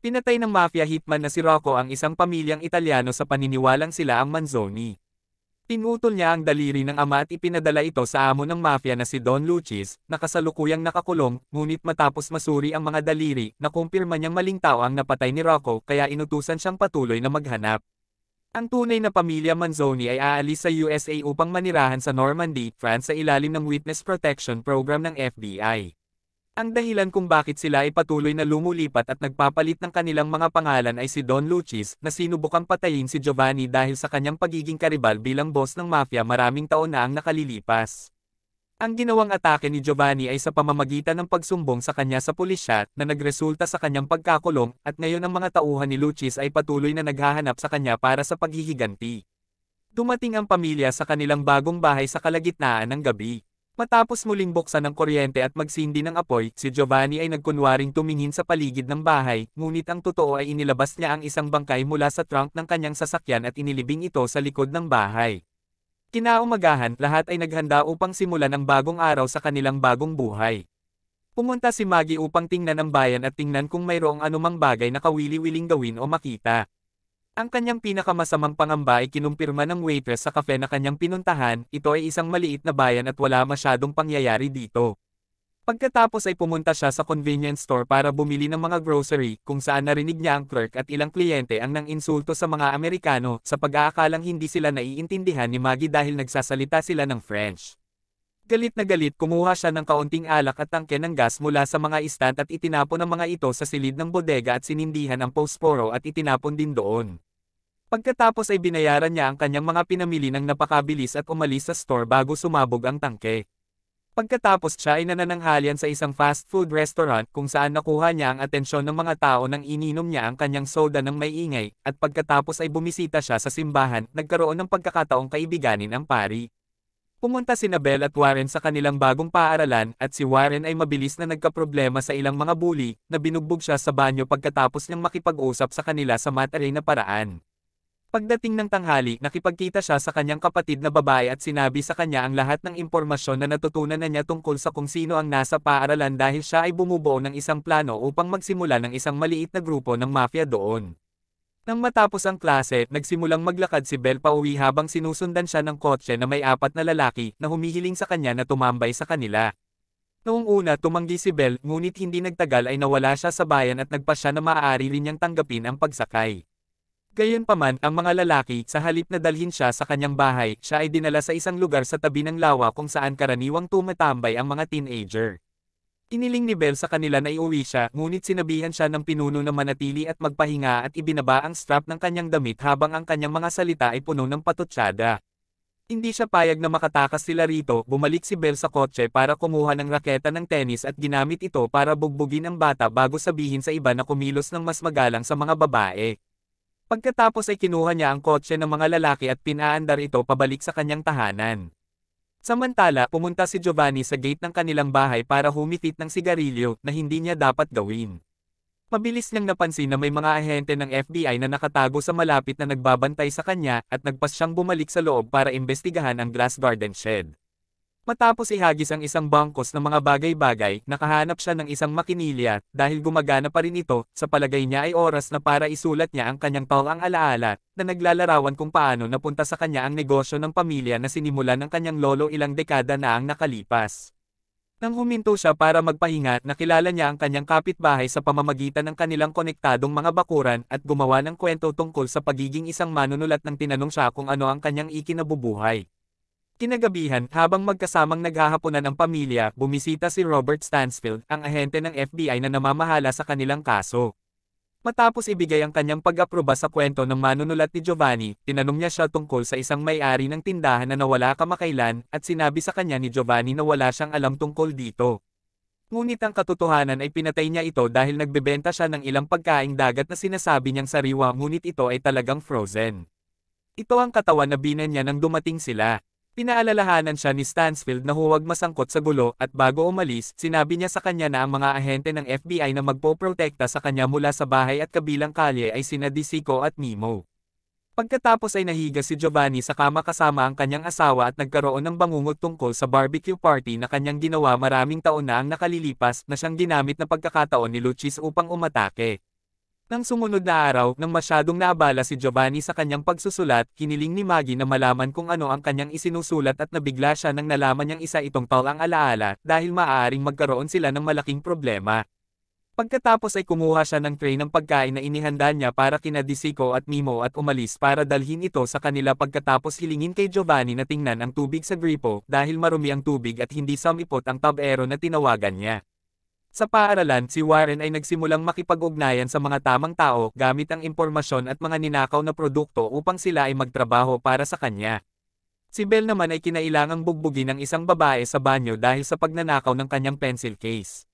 Pinatay ng mafia hitman na si Rocco ang isang pamilyang Italyano sa paniniwalang sila ang Manzoni. Pinutol niya ang daliri ng ama at ipinadala ito sa amo ng mafia na si Don Lucis, na kasalukuyang nakakulong, ngunit matapos masuri ang mga daliri, nakumpirma niyang maling tao ang napatay ni Rocco kaya inutusan siyang patuloy na maghanap. Ang tunay na pamilya Manzoni ay aalis sa USA upang manirahan sa Normandy, France sa ilalim ng Witness Protection Program ng FBI. Ang dahilan kung bakit sila ay patuloy na lumulipat at nagpapalit ng kanilang mga pangalan ay si Don Lucis, na sinubukang patayin si Giovanni dahil sa kanyang pagiging karibal bilang boss ng mafia maraming taon na ang nakalilipas. Ang ginawang atake ni Giovanni ay sa pamamagitan ng pagsumbong sa kanya sa pulisya, na nagresulta sa kanyang pagkakulong, at ngayon ang mga tauhan ni Lucis ay patuloy na naghahanap sa kanya para sa paghihiganti. Dumating ang pamilya sa kanilang bagong bahay sa kalagitnaan ng gabi. Matapos muling buksan ng kuryente at magsindi ng apoy, si Giovanni ay nagkunwaring tumingin sa paligid ng bahay, ngunit ang totoo ay inilabas niya ang isang bangkay mula sa trunk ng kanyang sasakyan at inilibing ito sa likod ng bahay. Kinaumagahan, lahat ay naghanda upang simulan ang bagong araw sa kanilang bagong buhay. Pumunta si Maggie upang tingnan ang bayan at tingnan kung mayroong anumang bagay na kawili-wiling gawin o makita. Ang kanyang pinakamasamang pangamba ay kinumpirma ng waitress sa kafe na kanyang pinuntahan, ito ay isang maliit na bayan at wala masyadong pangyayari dito. Pagkatapos ay pumunta siya sa convenience store para bumili ng mga grocery, kung saan narinig niya ang clerk at ilang kliyente ang nang-insulto sa mga Amerikano, sa pag-aakalang hindi sila naiintindihan ni Maggie dahil nagsasalita sila ng French. Galit na galit, kumuha siya ng kaunting alak at tangke ng gas mula sa mga istant at itinapon ang mga ito sa silid ng bodega at sinindihan ang posporo at itinapon din doon. Pagkatapos ay binayaran niya ang kanyang mga pinamili ng napakabilis at umalis sa store bago sumabog ang tangke. Pagkatapos siya ay nanananghalian sa isang fast food restaurant kung saan nakuha niya ang atensyon ng mga tao nang ininom niya ang kanyang soda ng may ingay, at pagkatapos ay bumisita siya sa simbahan, nagkaroon ng pagkakataong kaibiganin ang pari. Pumunta sina Belle at Warren sa kanilang bagong paaralan, at si Warren ay mabilis na nagkaproblema sa ilang mga bully, na binugbog siya sa banyo pagkatapos niyang makipag-usap sa kanila sa mataray na paraan. Pagdating ng tanghali, nakipagkita siya sa kanyang kapatid na babae at sinabi sa kanya ang lahat ng impormasyon na natutunan na niya tungkol sa kung sino ang nasa paaralan dahil siya ay bumubuo ng isang plano upang magsimula ng isang maliit na grupo ng mafia doon. Nang matapos ang klase, nagsimulang maglakad si Belle pauwi habang sinusundan siya ng kotse na may 4 na lalaki na humihiling sa kanya na tumambay sa kanila. Noong una tumanggi si Belle, ngunit hindi nagtagal ay nawala siya sa bayan at nagpasya na maaari rin niyang tanggapin ang pagsakay. Gayunpaman, ang mga lalaki, sa halip na dalhin siya sa kanyang bahay, siya ay dinala sa isang lugar sa tabi ng lawa kung saan karaniwang tumatambay ang mga teenager. Iniling ni Belle sa kanila na iuwi siya, ngunit sinabihan siya ng pinuno na manatili at magpahinga at ibinaba ang strap ng kanyang damit habang ang kanyang mga salita ay puno ng patutsyada. Hindi siya payag na makatakas sila rito, bumalik si Belle sa kotse para kumuha ng raketa ng tennis at ginamit ito para bugbugin ang bata bago sabihin sa iba na kumilos ng mas magalang sa mga babae. Pagkatapos ay kinuha niya ang kotse ng mga lalaki at pinaandar ito pabalik sa kanyang tahanan. Samantala, pumunta si Giovanni sa gate ng kanilang bahay para humitit ng sigarilyo na hindi niya dapat gawin. Mabilis niyang napansin na may mga ahente ng FBI na nakatago sa malapit na nagbabantay sa kanya at nagpas siyang bumalik sa loob para imbestigahan ang glass garden shed. Matapos ihagis ang isang bangkos ng mga bagay-bagay, nakahanap siya ng isang makinilya, dahil gumagana pa rin ito, sa palagay niya ay oras na para isulat niya ang kanyang taong alaala, na naglalarawan kung paano napunta sa kanya ang negosyo ng pamilya na sinimulan ng kanyang lolo ilang dekada na ang nakalipas. Nang huminto siya para magpahinga, nakilala niya ang kanyang kapitbahay sa pamamagitan ng kanilang konektadong mga bakuran at gumawa ng kwento tungkol sa pagiging isang manunulat nang tinanong siya kung ano ang kanyang ikinabubuhay. Kinagabihan, habang magkasamang naghahaponan ang pamilya, bumisita si Robert Stansfield, ang ahente ng FBI na namamahala sa kanilang kaso. Matapos ibigay ang kanyang pag-aproba sa kwento ng manunulat ni Giovanni, tinanong niya siya tungkol sa isang may-ari ng tindahan na nawala kamakailan, at sinabi sa kanya ni Giovanni na wala siyang alam tungkol dito. Ngunit ang katotohanan ay pinatay niya ito dahil nagbebenta siya ng ilang pagkaing dagat na sinasabi niyang sariwa ngunit ito ay talagang frozen. Ito ang katawan na binan niya nang dumating sila. Pinaalalahanan siya ni Stansfield na huwag masangkot sa gulo at bago umalis, sinabi niya sa kanya na ang mga ahente ng FBI na magpoprotekta sa kanya mula sa bahay at kabilang kalye ay sina Disico at Mimo. Pagkatapos ay nahiga si Giovanni sa kama kasama ang kanyang asawa at nagkaroon ng bangungot tungkol sa barbecue party na kanyang ginawa maraming taon na ang nakalilipas na siyang ginamit na pagkakataon ni Lucis upang umatake. Nang sumunod na araw, nang masyadong naabala si Giovanni sa kanyang pagsusulat, hiniling ni Maggie na malaman kung ano ang kanyang isinusulat at nabigla siya nang nalaman niyang isa itong ang alaala dahil maaaring magkaroon sila ng malaking problema. Pagkatapos ay kumuha siya ng tray ng pagkain na inihanda niya para kina Disiko at Mimo at umalis para dalhin ito sa kanila pagkatapos hilingin kay Giovanni na tingnan ang tubig sa gripo dahil marumi ang tubig at hindi sumipot ang tabero na tinawagan niya. Sa paaralan, si Warren ay nagsimulang makipag-ugnayan sa mga tamang tao gamit ang impormasyon at mga ninakaw na produkto upang sila ay magtrabaho para sa kanya. Si Belle naman ay kinailangang bugbugin ng isang babae sa banyo dahil sa pagnanakaw ng kanyang pencil case.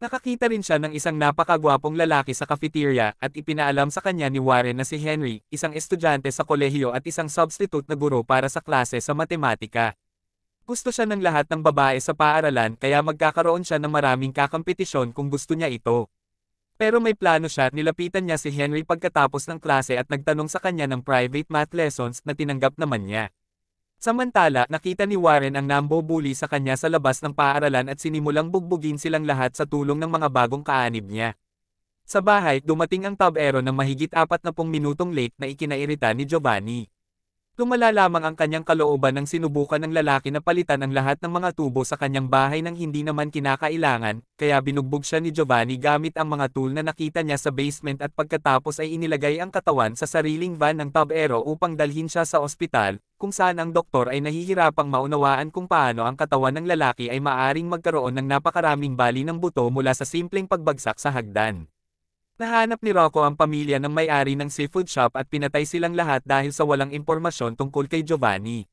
Nakakita rin siya ng isang napakagwapong lalaki sa cafeteria at ipinaalam sa kanya ni Warren na si Henry, isang estudyante sa kolehiyo at isang substitute na guro para sa klase sa matematika. Gusto siya ng lahat ng babae sa paaralan kaya magkakaroon siya ng maraming kakampetisyon kung gusto niya ito. Pero may plano siya, nilapitan niya si Henry pagkatapos ng klase at nagtanong sa kanya ng private math lessons na tinanggap naman niya. Samantala, nakita ni Warren ang nambubuli sa kanya sa labas ng paaralan at sinimulang bugbugin silang lahat sa tulong ng mga bagong kaanib niya. Sa bahay, dumating ang tabero ng mahigit 40 minutong late na ikinairita ni Giovanni. Lumala lamang ang kanyang kalooban nang sinubukan ng lalaki na palitan ang lahat ng mga tubo sa kanyang bahay nang hindi naman kinakailangan, kaya binugbog siya ni Giovanni gamit ang mga tool na nakita niya sa basement at pagkatapos ay inilagay ang katawan sa sariling van ng tabero upang dalhin siya sa ospital, kung saan ang doktor ay nahihirapang maunawaan kung paano ang katawan ng lalaki ay maaring magkaroon ng napakaraming bali ng buto mula sa simpleng pagbagsak sa hagdan. Nahanap ni Rocco ang pamilya ng may-ari ng seafood shop at pinatay silang lahat dahil sa walang impormasyon tungkol kay Giovanni.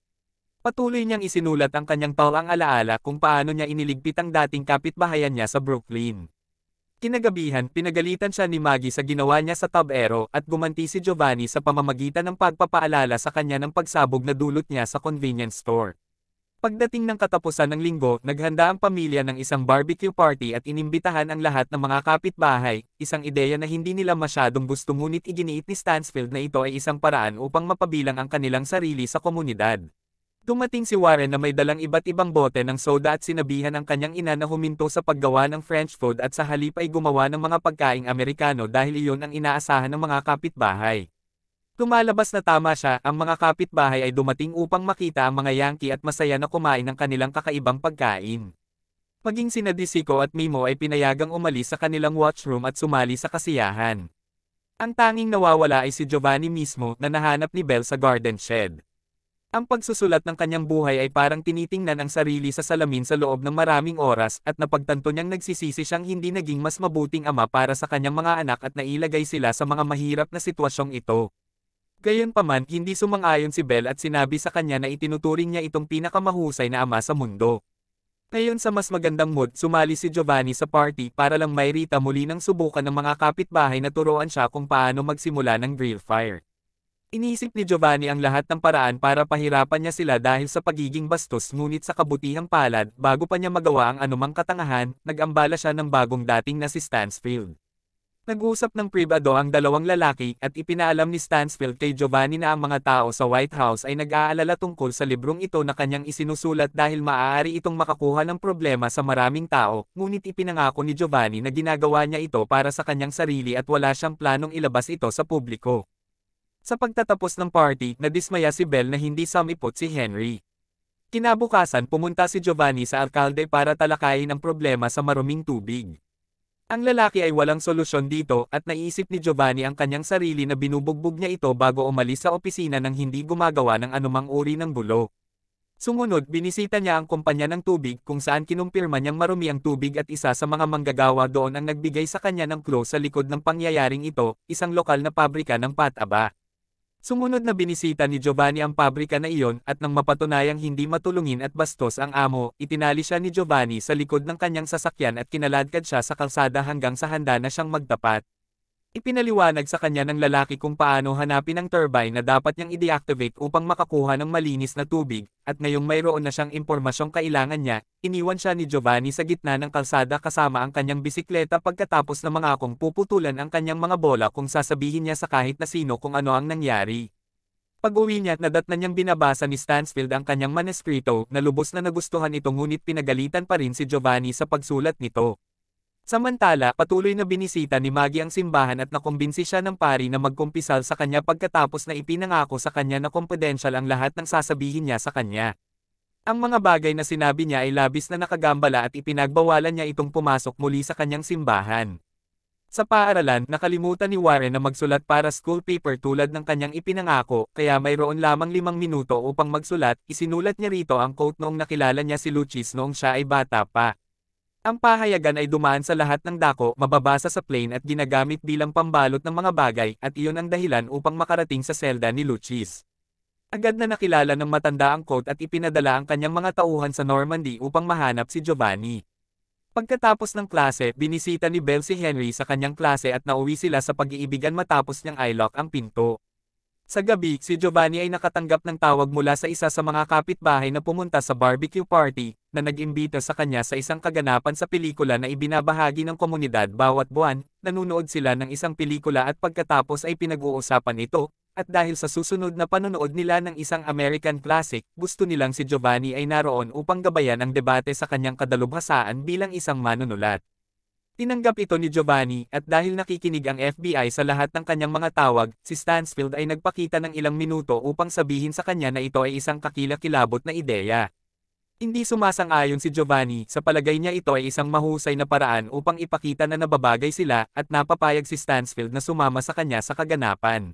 Patuloy niyang isinulat ang kanyang ang alaala kung paano niya iniligpit ang dating kapitbahayan niya sa Brooklyn. Kinagabihan, pinagalitan siya ni Maggie sa ginawa niya sa tabero at gumanti si Giovanni sa pamamagitan ng pagpapaalala sa kanya ng pagsabog na dulot niya sa convenience store. Pagdating ng katapusan ng linggo, naghanda ang pamilya ng isang barbecue party at inimbitahan ang lahat ng mga kapitbahay, isang ideya na hindi nila masyadong gusto ngunit iginiit ni Stansfield na ito ay isang paraan upang mapabilang ang kanilang sarili sa komunidad. Dumating si Warren na may dalang iba't ibang bote ng soda at sinabihan ang kanyang ina na huminto sa paggawa ng French food at sa halip ay gumawa ng mga pagkaing Amerikano dahil iyon ang inaasahan ng mga kapitbahay. Lumalabas na tama siya, ang mga kapitbahay ay dumating upang makita ang mga Yankee at masaya na kumain ng kanilang kakaibang pagkain. Maging sina Disiko at Mimo ay pinayagang umalis sa kanilang watchroom at sumali sa kasiyahan. Ang tanging nawawala ay si Giovanni mismo na nahanap ni Belle sa garden shed. Ang pagsusulat ng kanyang buhay ay parang tinitingnan ang sarili sa salamin sa loob ng maraming oras at napagtanto niyang nagsisisi siyang hindi naging mas mabuting ama para sa kanyang mga anak at nailagay sila sa mga mahirap na sitwasyong ito. Gayunpaman, hindi sumang-ayon si Belle at sinabi sa kanya na itinuturing niya itong pinakamahusay na ama sa mundo. Ngayon sa mas magandang mood, sumali si Giovanni sa party para lang mairita muli ng subukan ng mga kapitbahay na turuan siya kung paano magsimula ng grill fire. Iniisip ni Giovanni ang lahat ng paraan para pahirapan niya sila dahil sa pagiging bastos ngunit sa kabutihang palad, bago pa niya magawa ang anumang katangahan, nag-ambala siya ng bagong dating na si Stansfield. Nag-usap ng pribado ang dalawang lalaki at ipinaalam ni Stansfield kay Giovanni na ang mga tao sa White House ay nag-aalala tungkol sa librong ito na kanyang isinusulat dahil maaari itong makakuha ng problema sa maraming tao, ngunit ipinangako ni Giovanni na ginagawa niya ito para sa kanyang sarili at wala siyang planong ilabas ito sa publiko. Sa pagtatapos ng party, nadismaya si Belle na hindi sumipot si Henry. Kinabukasan pumunta si Giovanni sa alkalde para talakayin ang problema sa maruming tubig. Ang lalaki ay walang solusyon dito at naisip ni Giovanni ang kanyang sarili na binubugbog niya ito bago umalis sa opisina nang hindi gumagawa ng anumang uri ng gulo. Sumunod, binisita niya ang kumpanya ng tubig kung saan kinumpirma niyang marumi ang tubig at isa sa mga manggagawa doon ang nagbigay sa kanya ng clue sa likod ng pangyayaring ito, isang lokal na pabrika ng pataba. Sumunod na binisita ni Giovanni ang pabrika na iyon at nang mapatunayang hindi matulungin at bastos ang amo, itinali siya ni Giovanni sa likod ng kanyang sasakyan at kinaladkad siya sa kalsada hanggang sa handa na siyang magtapat. Ipinaliwanag sa kanya ng lalaki kung paano hanapin ang turbine na dapat niyang i-deactivate upang makakuha ng malinis na tubig, at ngayong mayroon na siyang impormasyong kailangan niya, iniwan siya ni Giovanni sa gitna ng kalsada kasama ang kanyang bisikleta pagkatapos na mangakong puputulan ang kanyang mga bola kung sasabihin niya sa kahit na sino kung ano ang nangyari. Pag-uwi niya, nadatnan niyang binabasa ni Stansfield ang kanyang maneskrito na lubos na nagustuhan ito ngunit pinagalitan pa rin si Giovanni sa pagsulat nito. Samantala, patuloy na binisita ni Maggie ang simbahan at nakumbinsi siya ng pari na magkumpisal sa kanya pagkatapos na ipinangako sa kanya na kumpidensyal ang lahat ng sasabihin niya sa kanya. Ang mga bagay na sinabi niya ay labis na nakagambala at ipinagbawalan niya itong pumasok muli sa kanyang simbahan. Sa paaralan, nakalimutan ni Warren na magsulat para school paper tulad ng kanyang ipinangako, kaya mayroon lamang 5 minuto upang magsulat. Isinulat niya rito ang quote noong nakilala niya si Luchis noong siya ay bata pa. Ang pahayagan ay dumaan sa lahat ng dako, mababasa sa plane at ginagamit bilang pambalot ng mga bagay, at iyon ang dahilan upang makarating sa selda ni Luchis. Agad na nakilala ng matanda ang quote at ipinadala ang kanyang mga tauhan sa Normandy upang mahanap si Giovanni. Pagkatapos ng klase, binisita ni Belle si Henry sa kanyang klase at nauwi sila sa pag-iibigan matapos niyang i-lock ang pinto. Sa gabi, si Giovanni ay nakatanggap ng tawag mula sa isa sa mga kapitbahay na pumunta sa barbecue party, na nag-imbita sa kanya sa isang kaganapan sa pelikula na ibinabahagi ng komunidad bawat buwan. Nanunood sila ng isang pelikula at pagkatapos ay pinag-uusapan ito, at dahil sa susunod na panonood nila ng isang American classic, gusto nilang si Giovanni ay naroon upang gabayan ang debate sa kanyang kadalubhasaan bilang isang manunulat. Tinanggap ito ni Giovanni, at dahil nakikinig ang FBI sa lahat ng kanyang mga tawag, si Stansfield ay nagpakita ng ilang minuto upang sabihin sa kanya na ito ay isang kakilakilabot na ideya. Hindi sumasang-ayon si Giovanni, sa palagay niya ito ay isang mahusay na paraan upang ipakita na nababagay sila, at napapayag si Stansfield na sumama sa kanya sa kaganapan.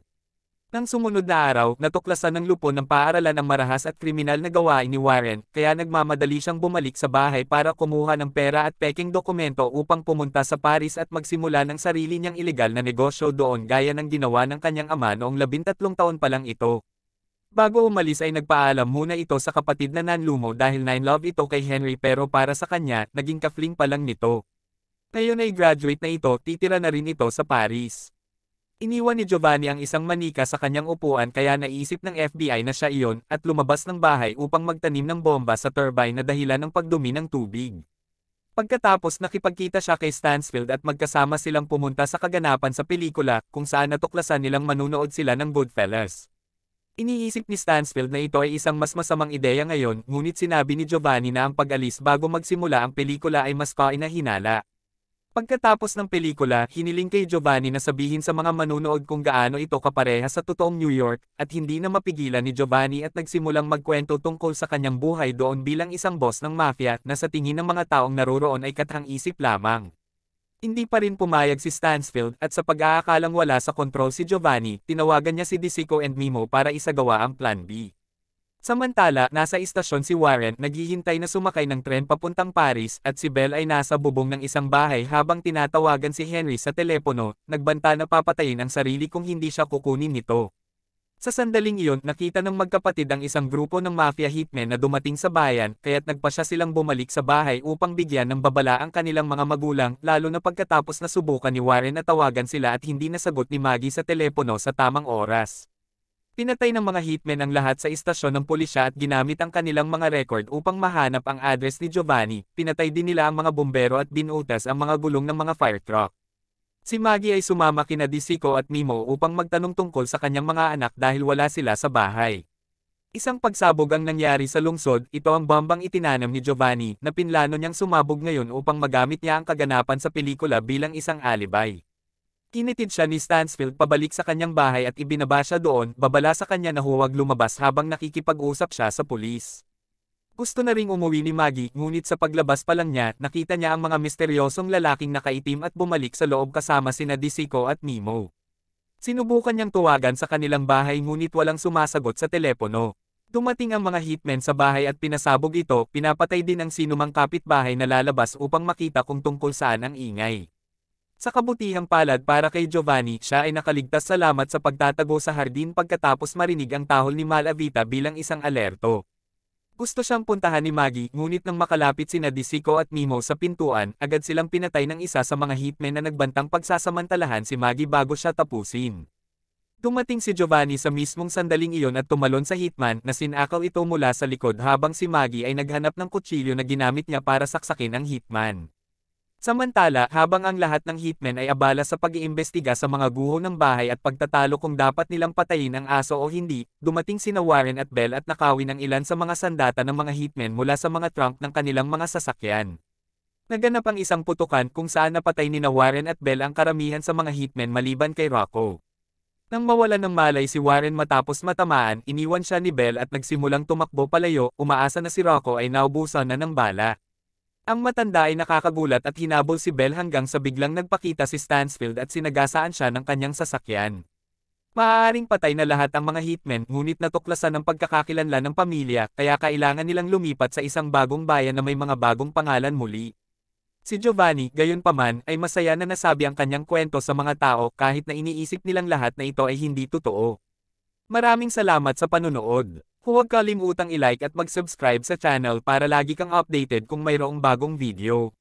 Nang sumunod na araw, natuklasan ng lupon ng paaralan ang marahas at kriminal na gawain ni Warren, kaya nagmamadali siyang bumalik sa bahay para kumuha ng pera at peking dokumento upang pumunta sa Paris at magsimula ng sarili niyang ilegal na negosyo doon gaya ng ginawa ng kanyang ama noong 13 taon pa lang ito. Bago umalis ay nagpaalam muna ito sa kapatid na nanlumo dahil nine-love ito kay Henry pero para sa kanya, naging kafling pa lang nito. Ngayon ay graduate na ito, titira na rin ito sa Paris. Iniwan ni Giovanni ang isang manika sa kanyang upuan kaya naisip ng FBI na siya iyon at lumabas ng bahay upang magtanim ng bomba sa turbine na dahilan ng pagdumi ng tubig. Pagkatapos nakipagkita siya kay Stansfield at magkasama silang pumunta sa kaganapan sa pelikula kung saan natuklasan nilang manunood sila ng Goodfellas. Iniisip ni Stansfield na ito ay isang mas masamang ideya ngayon, ngunit sinabi ni Giovanni na ang pag-alis bago magsimula ang pelikula ay mas kainahinala. Pagkatapos ng pelikula, hiniling kay Giovanni na sabihin sa mga manunood kung gaano ito kapareha sa totoong New York, at hindi na mapigilan ni Giovanni at nagsimulang magkwento tungkol sa kanyang buhay doon bilang isang boss ng mafia na sa tingin ng mga taong naroroon ay kathang-isip lamang. Hindi pa rin pumayag si Stansfield at sa pag-aakalang wala sa kontrol si Giovanni, tinawagan niya si DeSico and Mimo para isagawa ang Plan B. Samantala, nasa istasyon si Warren, naghihintay na sumakay ng tren papuntang Paris, at si Belle ay nasa bubong ng isang bahay habang tinatawagan si Henry sa telepono, nagbanta na papatayin ang sarili kung hindi siya kukunin nito. Sa sandaling iyon, nakita ng magkapatid ang isang grupo ng mafia hitmen na dumating sa bayan, kaya't nagpasya silang bumalik sa bahay upang bigyan ng babala ang kanilang mga magulang, lalo na pagkatapos na subukan ni Warren na tawagan sila at hindi nasagot ni Maggie sa telepono sa tamang oras. Pinatay ng mga hitmen ang lahat sa istasyon ng pulisya at ginamit ang kanilang mga record upang mahanap ang address ni Giovanni. Pinatay din nila ang mga bumbero at binutas ang mga gulong ng mga fire truck. Si Maggie ay sumama kina DeSico at Mimo upang magtanong tungkol sa kanyang mga anak dahil wala sila sa bahay. Isang pagsabog ang nangyari sa lungsod, ito ang bombang itinanam ni Giovanni na pinlano niyang sumabog ngayon upang magamit niya ang kaganapan sa pelikula bilang isang alibay. Kinitid siya ni Stansfield pabalik sa kanyang bahay at ibinaba siya doon, babala sa kanya na huwag lumabas habang nakikipag-usap siya sa pulis. Gusto na ring umuwi ni Maggie, ngunit sa paglabas pa lang niya, nakita niya ang mga misteryosong lalaking nakaitim at bumalik sa loob kasama sina DeSico at Mimo. Sinubukan niyang tuwagan sa kanilang bahay ngunit walang sumasagot sa telepono. Dumating ang mga hitmen sa bahay at pinasabog ito, pinapatay din ang sinumang kapitbahay na lalabas upang makita kung tungkol saan ang ingay. Sa kabutihang palad para kay Giovanni, siya ay nakaligtas salamat sa pagtatago sa hardin pagkatapos marinig ang tahol ni Malavita bilang isang alerto. Gusto siyang puntahan ni Maggie, ngunit nang makalapit sina DeSico at Mimo sa pintuan, agad silang pinatay ng isa sa mga hitmen na nagbantang pagsasamantalahan si Maggie bago siya tapusin. Dumating si Giovanni sa mismong sandaling iyon at tumalon sa hitman na sinakaw ito mula sa likod habang si Maggie ay naghanap ng kutsilyo na ginamit niya para saksakin ang hitman. Samantala, habang ang lahat ng hitmen ay abala sa pag-iimbestiga sa mga guho ng bahay at pagtatalo kung dapat nilang patayin ang aso o hindi, dumating sina Warren at Belle at nakawin ang ilan sa mga sandata ng mga hitmen mula sa mga trunk ng kanilang mga sasakyan. Naganap ang isang putukan kung saan napatay nina Warren at Bell ang karamihan sa mga hitmen maliban kay Rocco. Nang mawalan ng malay si Warren matapos matamaan, iniwan siya ni Bell at nagsimulang tumakbo palayo, umaasa na si Rocco ay naubusan na ng bala. Ang matanda ay nakakagulat at hinabol si Bell hanggang sa biglang nagpakita si Stansfield at sinagasaan siya ng kanyang sasakyan. Maaaring patay na lahat ang mga hitmen ngunit natuklasan ng pagkakakilanlan ng pamilya kaya kailangan nilang lumipat sa isang bagong bayan na may mga bagong pangalan muli. Si Giovanni, gayunpaman, ay masaya na nasabi ang kanyang kwento sa mga tao kahit na iniisip nilang lahat na ito ay hindi totoo. Maraming salamat sa panunood. Huwag kalimutang i-like at mag-subscribe sa channel para lagi kang updated kung mayroong bagong video.